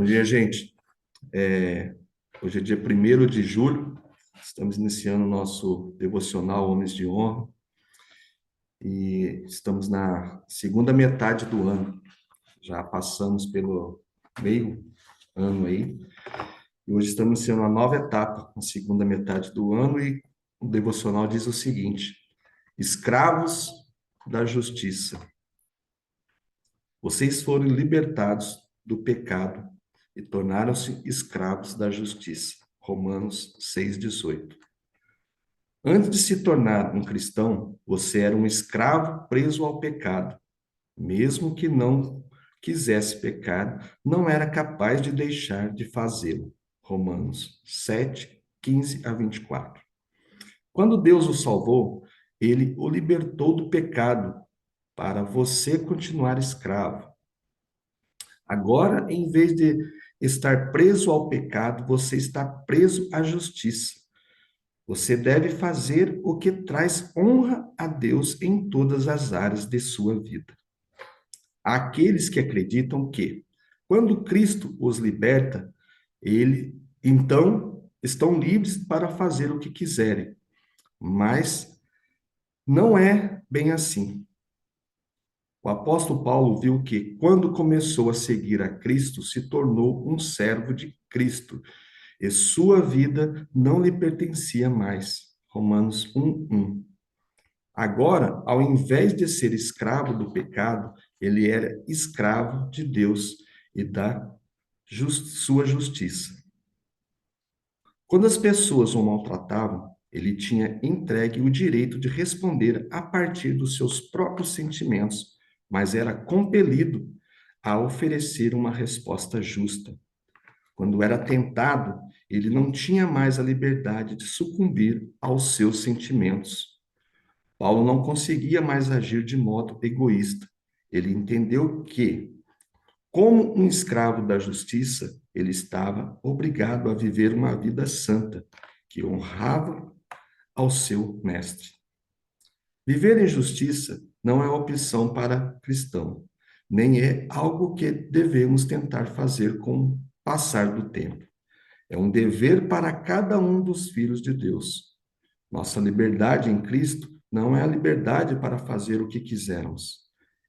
Bom dia, gente. Hoje é dia 1º de julho, estamos iniciando o nosso devocional Homens de Honra e estamos na segunda metade do ano. Já passamos pelo meio ano aí e hoje estamos iniciando uma nova etapa, na segunda metade do ano, e o devocional diz o seguinte: escravos da justiça. Vocês foram libertados do pecado e tornaram-se escravos da justiça. Romanos 6,18. Antes de se tornar um cristão, você era um escravo preso ao pecado. Mesmo que não quisesse pecar, não era capaz de deixar de fazê-lo. Romanos 7:15 a 24. Quando Deus o salvou, ele o libertou do pecado para você continuar escravo. Agora, em vez de estar preso ao pecado, você está preso à justiça. Você deve fazer o que traz honra a Deus em todas as áreas de sua vida. Há aqueles que acreditam que, quando Cristo os liberta, então estão livres para fazer o que quiserem. Mas não é bem assim. O apóstolo Paulo viu que, quando começou a seguir a Cristo, se tornou um servo de Cristo, e sua vida não lhe pertencia mais. Romanos 1:1. Agora, ao invés de ser escravo do pecado, ele era escravo de Deus e da sua justiça. Quando as pessoas o maltratavam, ele tinha entregue o direito de responder a partir dos seus próprios sentimentos, mas era compelido a oferecer uma resposta justa. Quando era tentado, ele não tinha mais a liberdade de sucumbir aos seus sentimentos. Paulo não conseguia mais agir de modo egoísta. Ele entendeu que, como um escravo da justiça, ele estava obrigado a viver uma vida santa, que honrava ao seu mestre. Viver em justiça não é opção para cristão, nem é algo que devemos tentar fazer com o passar do tempo. É um dever para cada um dos filhos de Deus. Nossa liberdade em Cristo não é a liberdade para fazer o que quisermos.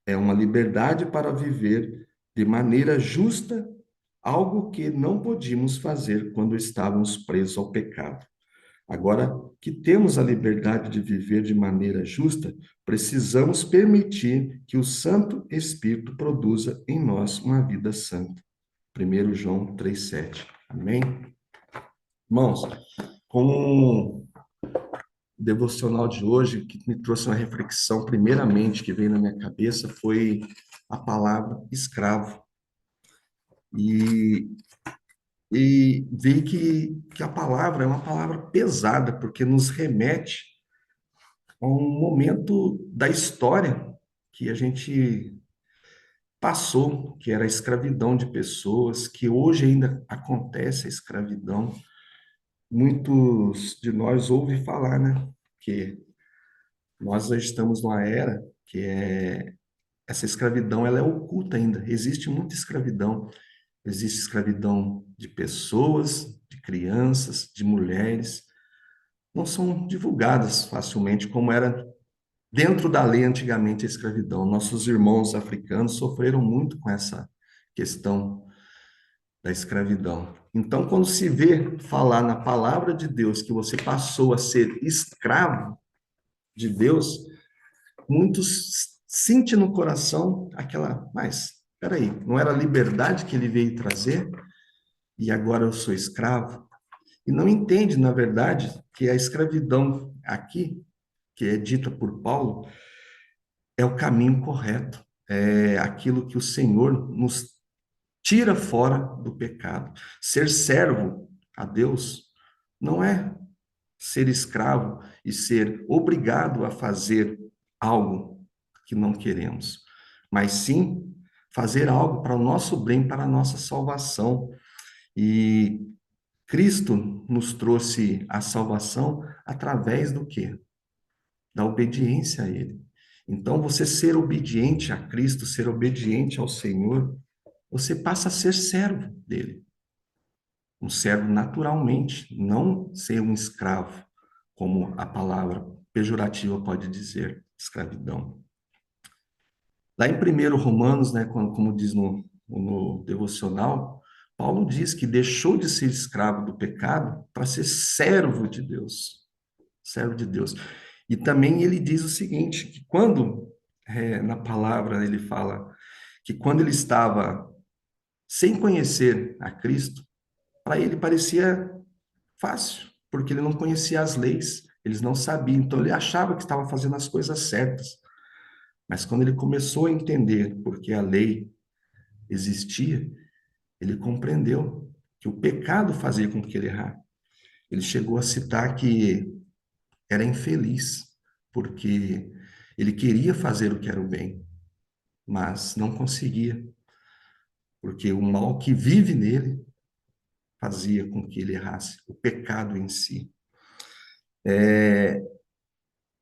É uma liberdade para viver de maneira justa, algo que não podíamos fazer quando estávamos presos ao pecado. Agora que temos a liberdade de viver de maneira justa, precisamos permitir que o Santo Espírito produza em nós uma vida santa. 1 João 3,7. Amém? Irmãos, como o devocional de hoje, que me trouxe uma reflexão, primeiramente, que veio na minha cabeça, foi a palavra escravo. E, e vi que a palavra é uma palavra pesada, porque nos remete a um momento da história que a gente passou, que era a escravidão de pessoas, que hoje ainda acontece a escravidão. Muitos de nós ouvem falar, né, que nós já estamos numa era que essa escravidão, ela é oculta ainda. Existe muita escravidão. Existe escravidão de pessoas, de crianças, de mulheres. Não são divulgadas facilmente como era dentro da lei antigamente a escravidão. Nossos irmãos africanos sofreram muito com essa questão da escravidão. Então, quando se vê falar na palavra de Deus que você passou a ser escravo de Deus, muitos sentem no coração mas espera aí, não era a liberdade que ele veio trazer e agora eu sou escravo? E não entende, na verdade, que a escravidão aqui, que é dita por Paulo, é o caminho correto, é aquilo que o Senhor nos tira fora do pecado. Ser servo a Deus não é ser escravo e ser obrigado a fazer algo que não queremos, mas sim fazer algo para o nosso bem, para a nossa salvação. E Cristo nos trouxe a salvação através do quê? Da obediência a Ele. Então, você ser obediente a Cristo, ser obediente ao Senhor, você passa a ser servo dele. Um servo naturalmente, não ser um escravo, como a palavra pejorativa pode dizer, escravidão. Lá em 1 Romanos, né, como diz no devocional, Paulo diz que deixou de ser escravo do pecado para ser servo de Deus. Servo de Deus. E também ele diz o seguinte, que quando, na palavra ele fala que quando ele estava sem conhecer a Cristo, para ele parecia fácil, porque ele não conhecia as leis, eles não sabiam, então ele achava que estava fazendo as coisas certas. Mas quando ele começou a entender porque a lei existia, ele compreendeu que o pecado fazia com que ele errasse. Ele chegou a citar que era infeliz, porque ele queria fazer o que era o bem, mas não conseguia, porque o mal que vive nele fazia com que ele errasse, o pecado em si.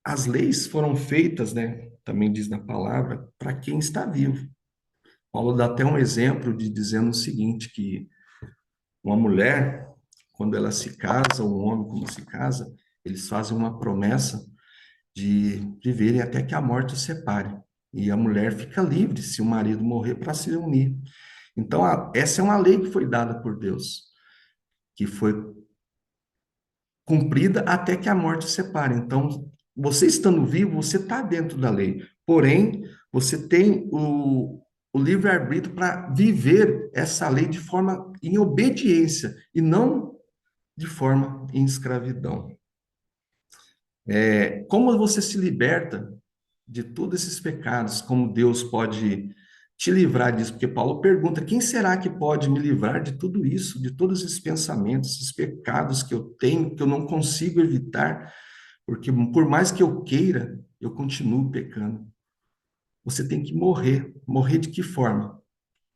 As leis foram feitas, né, também diz na palavra, para quem está vivo. Paulo dá até um exemplo de dizendo o seguinte, que uma mulher, quando ela se casa, um homem quando se casa, eles fazem uma promessa de viverem até que a morte os separe. E a mulher fica livre se o marido morrer para se unir. Então, essa é uma lei que foi dada por Deus, que foi cumprida até que a morte os separe. Então, você estando vivo, você está dentro da lei. Porém, você tem o livre-arbítrio para viver essa lei de forma em obediência e não de forma em escravidão. Como você se liberta de todos esses pecados? Como Deus pode te livrar disso? Porque Paulo pergunta: quem será que pode me livrar de tudo isso, de todos esses pensamentos, esses pecados que eu tenho, que eu não consigo evitar? Porque por mais que eu queira, eu continuo pecando. Você tem que morrer. Morrer de que forma?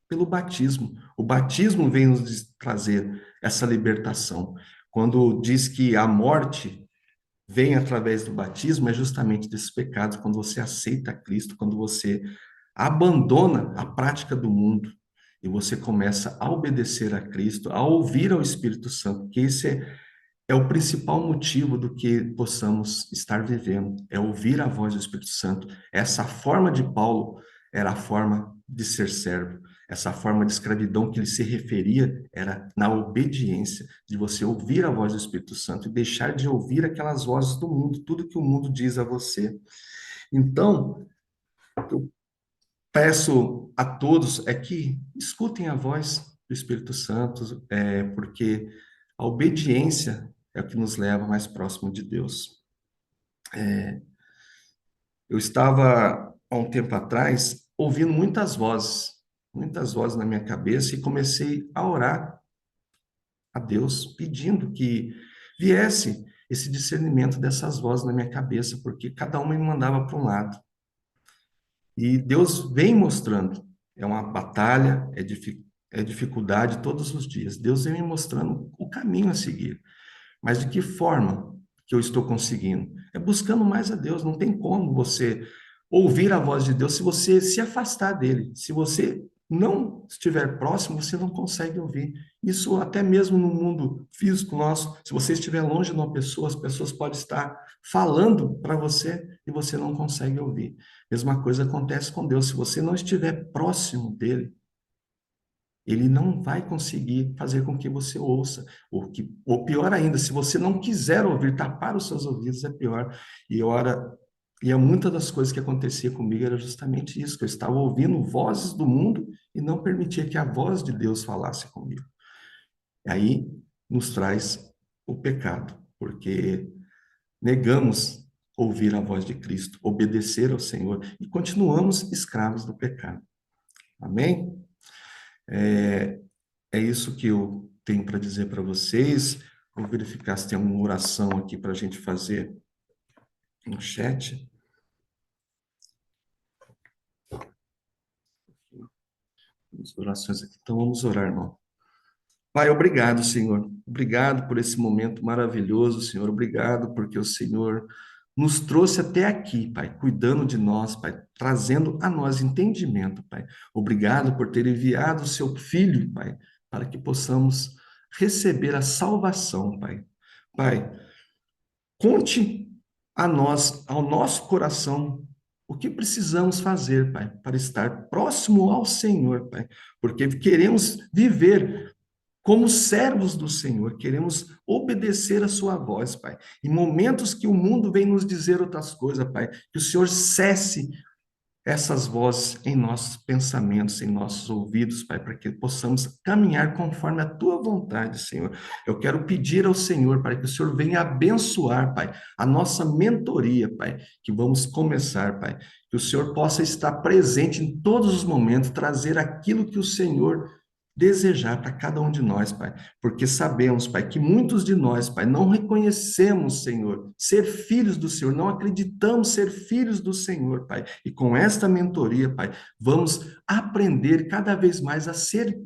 Pelo batismo. O batismo vem nos trazer essa libertação. Quando diz que a morte vem através do batismo, é justamente desses pecados, quando você aceita Cristo, quando você abandona a prática do mundo e você começa a obedecer a Cristo, a ouvir ao Espírito Santo, que esse é o principal motivo do que possamos estar vivendo, é ouvir a voz do Espírito Santo. Essa forma de Paulo era a forma de ser servo. Essa forma de escravidão que ele se referia era na obediência, de você ouvir a voz do Espírito Santo e deixar de ouvir aquelas vozes do mundo, tudo que o mundo diz a você. Então, eu peço a todos é que escutem a voz do Espírito Santo, porque a obediência é o que nos leva mais próximo de Deus. Eu estava, há um tempo atrás, ouvindo muitas vozes na minha cabeça, e comecei a orar a Deus, pedindo que viesse esse discernimento dessas vozes na minha cabeça, porque cada uma me mandava para um lado. E Deus vem mostrando, é uma batalha, é dificuldade todos os dias. Deus vem me mostrando o caminho a seguir. Mas de que forma que eu estou conseguindo? É buscando mais a Deus. Não tem como você ouvir a voz de Deus se você se afastar dele. Se você não estiver próximo, você não consegue ouvir. Isso até mesmo no mundo físico nosso, se você estiver longe de uma pessoa, as pessoas podem estar falando para você e você não consegue ouvir. Mesma coisa acontece com Deus. Se você não estiver próximo dele, ele não vai conseguir fazer com que você ouça. Ou pior ainda, se você não quiser ouvir, tapar os seus ouvidos é pior. E muitas das coisas que acontecia comigo era justamente isso, que eu estava ouvindo vozes do mundo e não permitia que a voz de Deus falasse comigo. E aí nos traz o pecado, porque negamos ouvir a voz de Cristo, obedecer ao Senhor e continuamos escravos do pecado. Amém? É isso que eu tenho para dizer para vocês. Vou verificar se tem uma oração aqui para a gente fazer no chat. As orações aqui. Então vamos orar, irmão. Pai, obrigado, Senhor. Obrigado por esse momento maravilhoso, Senhor. Obrigado porque o Senhor nos trouxe até aqui, Pai, cuidando de nós, Pai, trazendo a nós entendimento, Pai. Obrigado por ter enviado o seu Filho, Pai, para que possamos receber a salvação, Pai. Pai, conte a nós, ao nosso coração, o que precisamos fazer, Pai, para estar próximo ao Senhor, Pai, porque queremos viver como servos do Senhor, queremos obedecer a sua voz, Pai. Em momentos que o mundo vem nos dizer outras coisas, Pai, que o Senhor cesse essas vozes em nossos pensamentos, em nossos ouvidos, Pai, para que possamos caminhar conforme a tua vontade, Senhor. Eu quero pedir ao Senhor para que o Senhor venha abençoar, Pai, a nossa mentoria, Pai, que vamos começar, Pai. Que o Senhor possa estar presente em todos os momentos, trazer aquilo que o Senhor desejar para cada um de nós, Pai, porque sabemos, Pai, que muitos de nós, Pai, não reconhecemos, Senhor, ser filhos do Senhor, não acreditamos ser filhos do Senhor, Pai, e com esta mentoria, Pai, vamos aprender cada vez mais a ser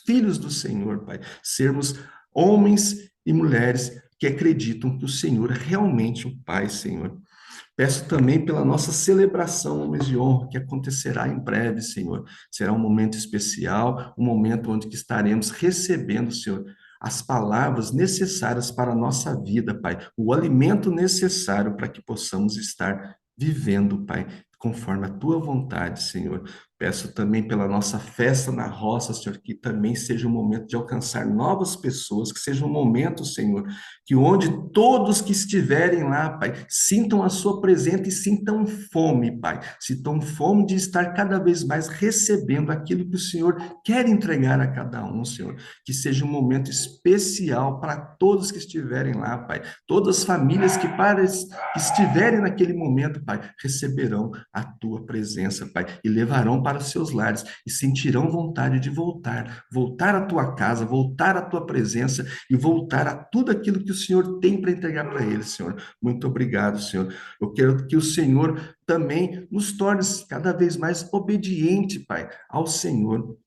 filhos do Senhor, Pai, sermos homens e mulheres que acreditam que o Senhor é realmente o Pai, Senhor. Peço também pela nossa celebração Homens de Honra, que acontecerá em breve, Senhor. Será um momento especial, um momento onde que estaremos recebendo, Senhor, as palavras necessárias para a nossa vida, Pai. O alimento necessário para que possamos estar vivendo, Pai, conforme a tua vontade, Senhor. Peço também pela nossa festa na roça, Senhor, que também seja um momento de alcançar novas pessoas, que seja um momento, Senhor, que onde todos que estiverem lá, Pai, sintam a sua presença e sintam fome, Pai, sintam fome de estar cada vez mais recebendo aquilo que o Senhor quer entregar a cada um, Senhor, que seja um momento especial para todos que estiverem lá, Pai, todas as famílias que estiverem naquele momento, Pai, receberão a tua presença, Pai, e levarão para os seus lares e sentirão vontade de voltar, voltar à tua casa, voltar à tua presença e voltar a tudo aquilo que o Senhor tem para entregar para eles, Senhor. Muito obrigado, Senhor. Eu quero que o Senhor também nos torne cada vez mais obediente, Pai, ao Senhor.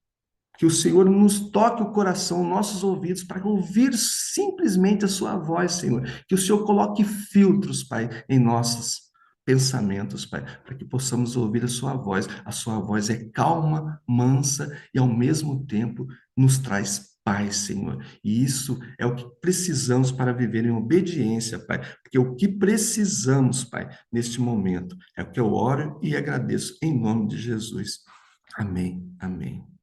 Que o Senhor nos toque o coração, nossos ouvidos, para ouvir simplesmente a Sua voz, Senhor. Que o Senhor coloque filtros, Pai, em nossos pensamentos, Pai, para que possamos ouvir a Sua voz. A Sua voz é calma, mansa e, ao mesmo tempo, nos traz paz, Senhor. E isso é o que precisamos para viver em obediência, Pai. Porque o que precisamos, Pai, neste momento, é o que eu oro e agradeço em nome de Jesus. Amém. Amém.